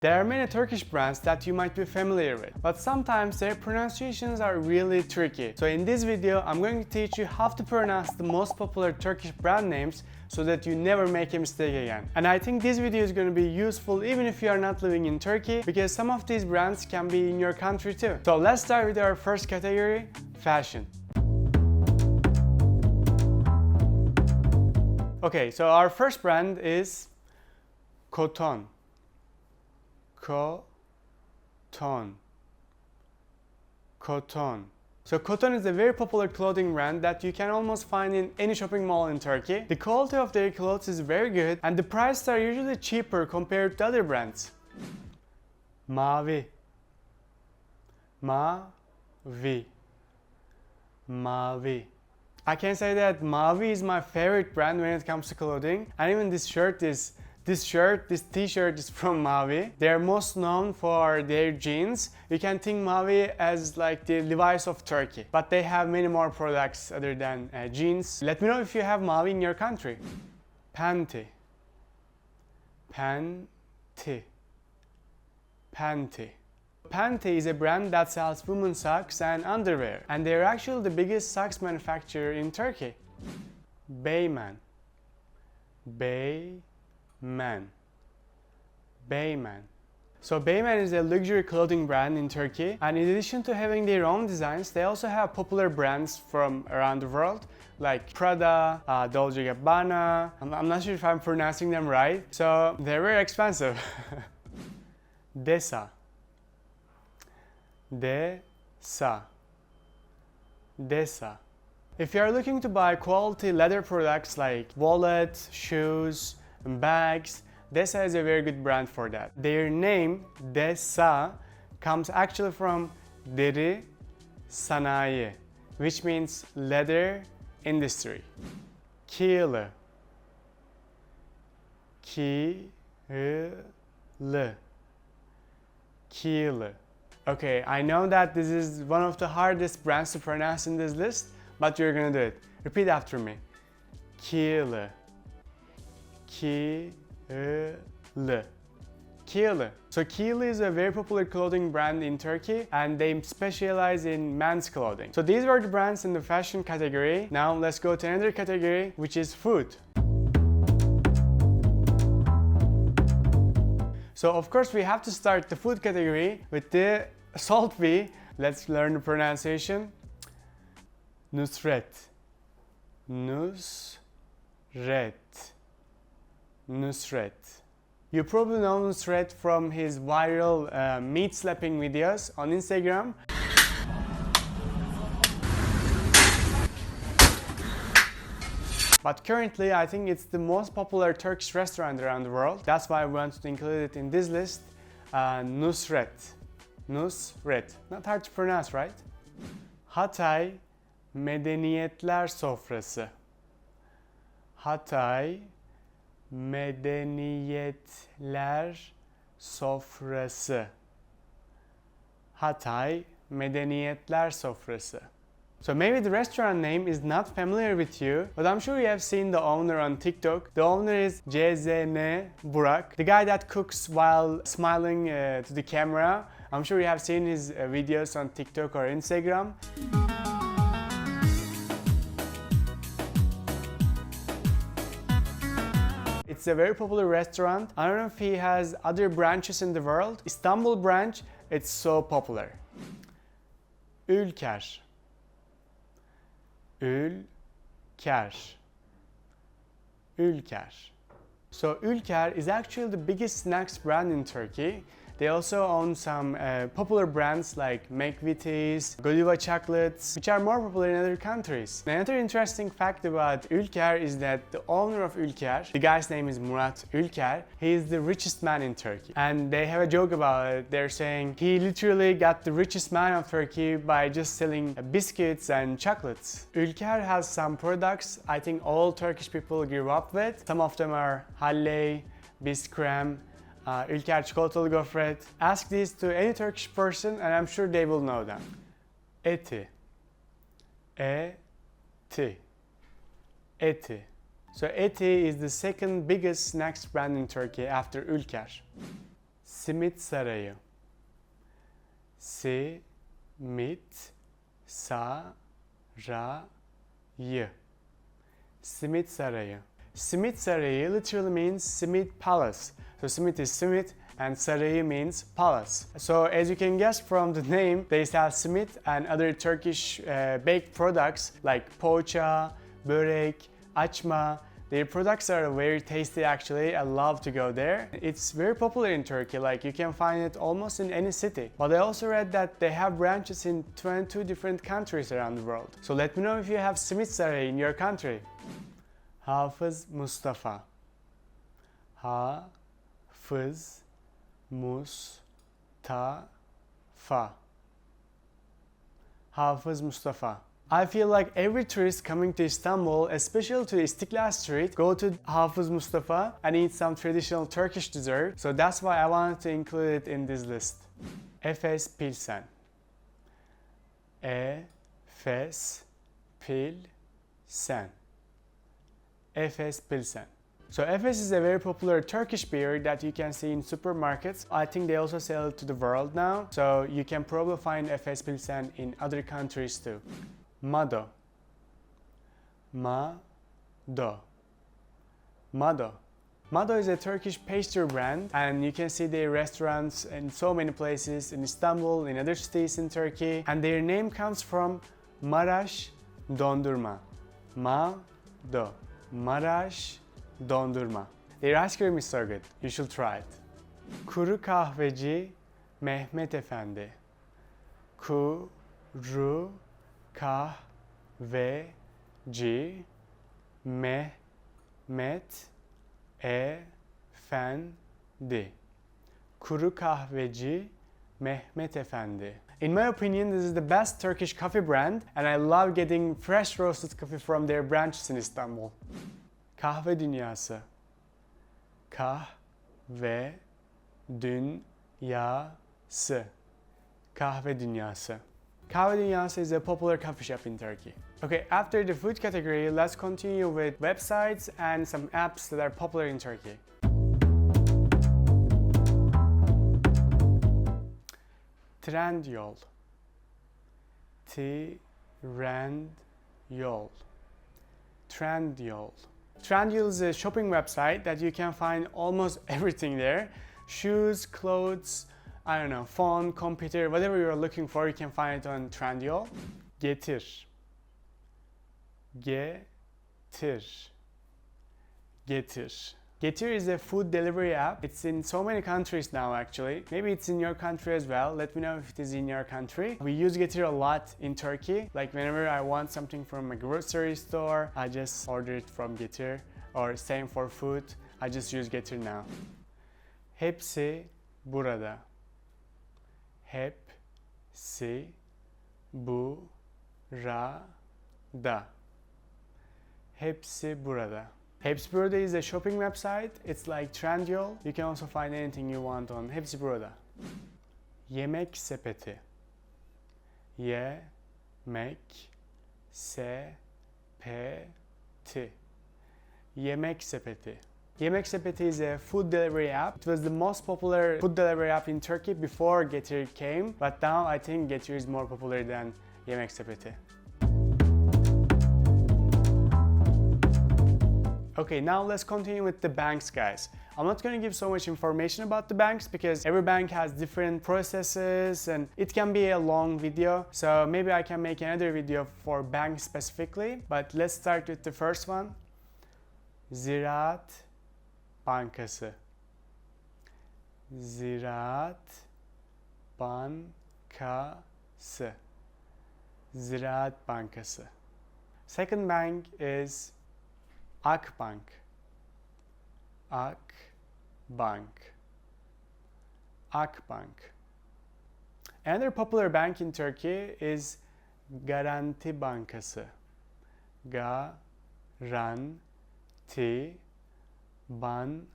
There are many Turkish brands that you might be familiar with, but sometimes their pronunciations are really tricky. So in this video, I'm going to teach you how to pronounce the most popular Turkish brand names so that you never make a mistake again. And I think this video is going to be useful even if you are not living in Turkey, because some of these brands can be in your country too. So let's start with our first category, fashion. Okay, so our first brand is Koton. Koton. So Koton is a very popular clothing brand that you can almost find in any shopping mall in Turkey. The quality of their clothes is very good and the prices are usually cheaper compared to other brands. Mavi. Mavi. I can say that Mavi is my favorite brand when it comes to clothing, and even this t-shirt is from Mavi. They are most known for their jeans. You can think Mavi as like the Levi's of Turkey, but they have many more products other than jeans. Let me know if you have Mavi in your country. Panty. Panty is a brand that sells women's socks and underwear, and they are actually the biggest socks manufacturer in Turkey. Beymen. So Beymen is a luxury clothing brand in Turkey, and in addition to having their own designs, they also have popular brands from around the world like Prada, 𝗃𝗶𝗱𝗲𝗏. I'm not sure if I'm pronouncing them right, so they're very expensive. Desa. If you are looking to buy quality leather products like wallets, shoes, and bags, Desa is a very good brand for that. Their name, Desa, comes actually from deri sanayi, which means leather industry. 𝗃𝗶𝗱𝗏𝗏. Okay, I know that this is one of the hardest brands to pronounce in this list, but you're gonna do it. Repeat after me. 𝗃𝗶𝗱𝗏𝗏. So 𝗃𝗶𝗱 is a very popular clothing brand in Turkey, and they specialize in men's clothing. So these were the brands in the fashion category. Now let's go to another category, which is food. So of course we have to start the food category with the salt V. Let's learn the pronunciation. Nusret. You probably know Nusret from his viral meat slapping videos on Instagram. But currently, I think it's the most popular Turkish restaurant around the world. That's why I wanted to include it in this list. Nusret. Not hard to pronounce, right? Hatay Medeniyetler Sofrası. Hatay Medeniyetler Sofrası. Hatay Medeniyetler Sofrası. So maybe the restaurant name is not familiar with you, but I'm sure you have seen the owner on TikTok. The owner is 𝗃𝗶𝗵𝗵𝗏, the guy that cooks while smiling to the camera. I'm sure you have seen his videos on TikTok or Instagram. It's a very popular restaurant. I don't know if he has other branches in the world. Istanbul branch, it's so popular. ülker. So ülker is actually the biggest snacks brand in Turkey. They also own some popular brands like 𝗃𝗏𝗏𝗏𝗃𝗶𝗍𝗏 chocolates, which are more popular in other countries. Another interesting fact about ülker is that the owner of ülker, the guy's name is Murat Ülker, he is the richest man in Turkey. And they have a joke about it. They're saying he literally got the richest man of Turkey by just selling biscuits and chocolates. Ülker has some products I think all Turkish people grew up with. Some of them are Halley, Biskrem, 𝗃𝗏𝗏𝗶𝗀𝗏𝗏. Ask these to any Turkish person and I'm sure they will know them. Eti. So Eti is the second biggest snacks brand in Turkey after ülker. Simit Sarayı. Simit Sarayı. Simit Sarayı. Simit Sarayı literally means Simit Palace. So Simit is Simit and Sarayı means palace. So as you can guess from the name, they sell simit and other Turkish baked products like poğaça, börek, açma. Their products are very tasty actually. I love to go there. It's very popular in Turkey, like you can find it almost in any city. But I also read that they have branches in 22 different countries around the world. So let me know if you have simit sarayı in your country. Hafız Mustafa. Hafız Mustafa. Hafız Mustafa. I feel like every tourist coming to Istanbul, especially to İstiklal Street, go to Hafız Mustafa and eat some traditional Turkish dessert. So that's why I wanted to include it in this list. Efes Pilsen. Efes Pilsen. Efes Pilsen. So Efes is a very popular Turkish beer that you can see in supermarkets. I think they also sell it to the world now. So you can probably find Efes Pilsen in other countries too. 𝗪𝗏. 𝗪𝗏. 𝗪𝗏. 𝗪𝗏 is a Turkish pastry brand and you can see their restaurants in so many places in Istanbul, in other cities in Turkey. And their name comes from Maraş dondurma. 𝗪𝗏. Maraş dondurma. Their ice cream is so good. You should try it. 𝗃𝗶𝗱𝗲𝗵𝗵 Mehmet Efendi. 𝗃𝗶𝗱𝗲𝗵𝗵 Mehmet Efendi. 𝗃𝗶𝗱𝗲𝗵𝗵 Mehmet Efendi. In my opinion, this is the best Turkish coffee brand and I love getting fresh roasted coffee from their branches in Istanbul. Kahve dünyası. Kahve dünyası. Kahve dünyası. Kahve dünyası is a popular coffee shop in Turkey. Okay, after the food category, let's continue with websites and some apps that are popular in Turkey. Trendyol. Trendyol. Trendyol. Trendyol is a shopping website that you can find almost everything there. Shoes, clothes, I don't know, phone, computer, whatever you're looking for, you can find it on Trendyol. Getir. Getir. Getir. Getir is a food delivery app. It's in so many countries now actually. Maybe it's in your country as well. Let me know if it is in your country. We use Getir a lot in Turkey. Like whenever I want something from a grocery store, I just order it from Getir. Or same for food, I just use Getir now. Hepsi burada. Hepsi burada. Hepsi burada. Hepsi burada is a shopping website. It's like Trendyol. You can also find anything you want on Hepsi burada. Yemek sepeti. Yemek sepeti. Yemek sepeti. Yemek sepeti is a food delivery app. It was the most popular food delivery app in Turkey before Getir came, but now I think Getir is more popular than Yemek sepeti. Okay, now let's continue with the banks, guys. I'm not going to give so much information about the banks because every bank has different processes and it can be a long video. So maybe I can make another video for banks specifically. But let's start with the first one. Ziraat Bankası. Ziraat Bankası. Ziraat Bankası. Second bank is Akbank. Akbank. Akbank. Another popular bank in Turkey is Garanti Bankası. Garanti Bankası.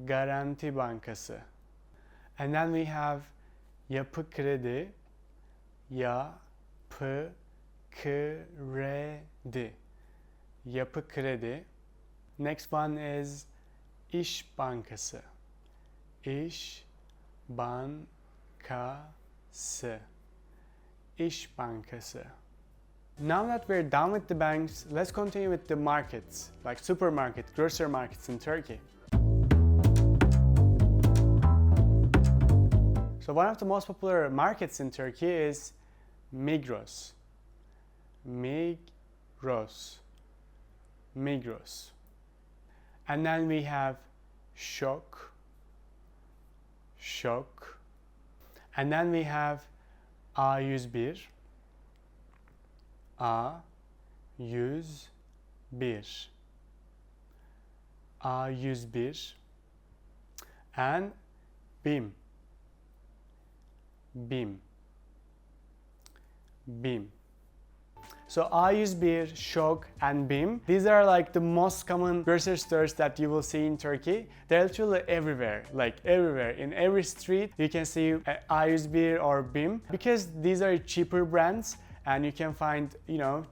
Garanti Bankası. And then we have Yapı Kredi. Yapı Kredi. Yapı Kredi. Next one is İş Bankası. İş Bankası. İş Bankası. Now that we're done with the banks, let's continue with the markets, like supermarket, grocery markets in Turkey. So one of the most popular markets in Turkey is Migros. Migros. Migros. And then we have Şok. Şok. And then we have A101. A101. A101. And BİM. BİM. BİM. So A101, Şok, and BİM, these are like the most common grocery stores that you will see in Turkey. They're literally everywhere, like everywhere. In every street you can see A101 or BİM because these are cheaper brands and you can find,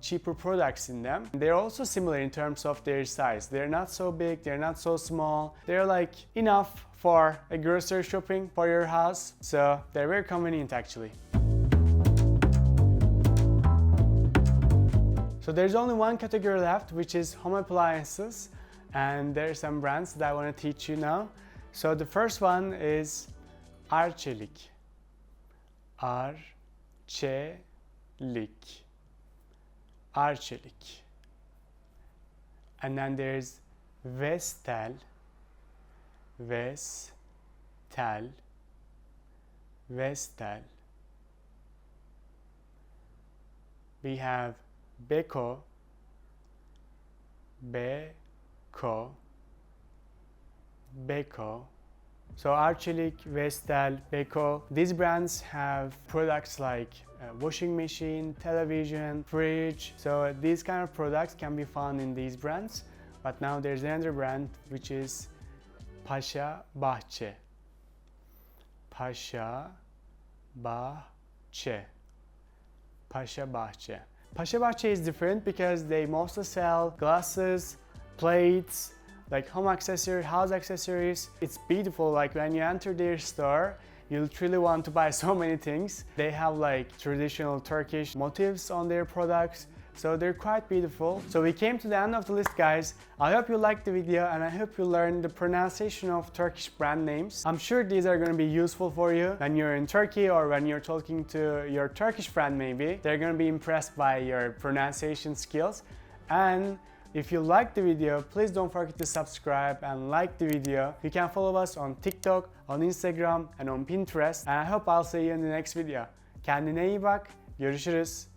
cheaper products in them. They're also similar in terms of their size. They're not so big, they're not so small. They're like enough for a grocery shopping for your house. So they're very convenient actually. So there's only one category left, which is home appliances, and there are some brands that I want to teach you now. So the first one is 𝗪𝗁𝗃. 𝗪𝗁𝗃. 𝗪𝗁𝗃. And then there's Vestel. Vestel. Vestel. We have 𝗃𝗶𝗱𝗲𝗶. 𝗃𝗶𝗱𝗲𝗶. So 𝗪𝗁𝗃, Vestel, 𝗃𝗶𝗱𝗲, these brands have products like washing machine, television, fridge. So these kind of products can be found in these brands. But now there's another brand which is 𝗃𝗶𝗱𝗲𝗏. 𝗃𝗶𝗱𝗏𝗏. 𝗃𝗶𝗱𝗏𝗏. 𝗃𝗶𝗱𝗏 is different because they mostly sell glasses, plates, like home accessories, house accessories. It's beautiful, like when you enter their store, you literally want to buy so many things. They have like traditional Turkish motifs on their products. So they're quite beautiful. So we came to the end of the list, guys. I hope you liked the video and I hope you learned the pronunciation of Turkish brand names. I'm sure these are going to be useful for you when you're in Turkey or when you're talking to your Turkish friend maybe. They're going to be impressed by your pronunciation skills. And if you liked the video, please don't forget to subscribe and like the video. You can follow us on TikTok, on Instagram and on Pinterest. And I hope I'll see you in the next video. Kendine iyi bak. Görüşürüz.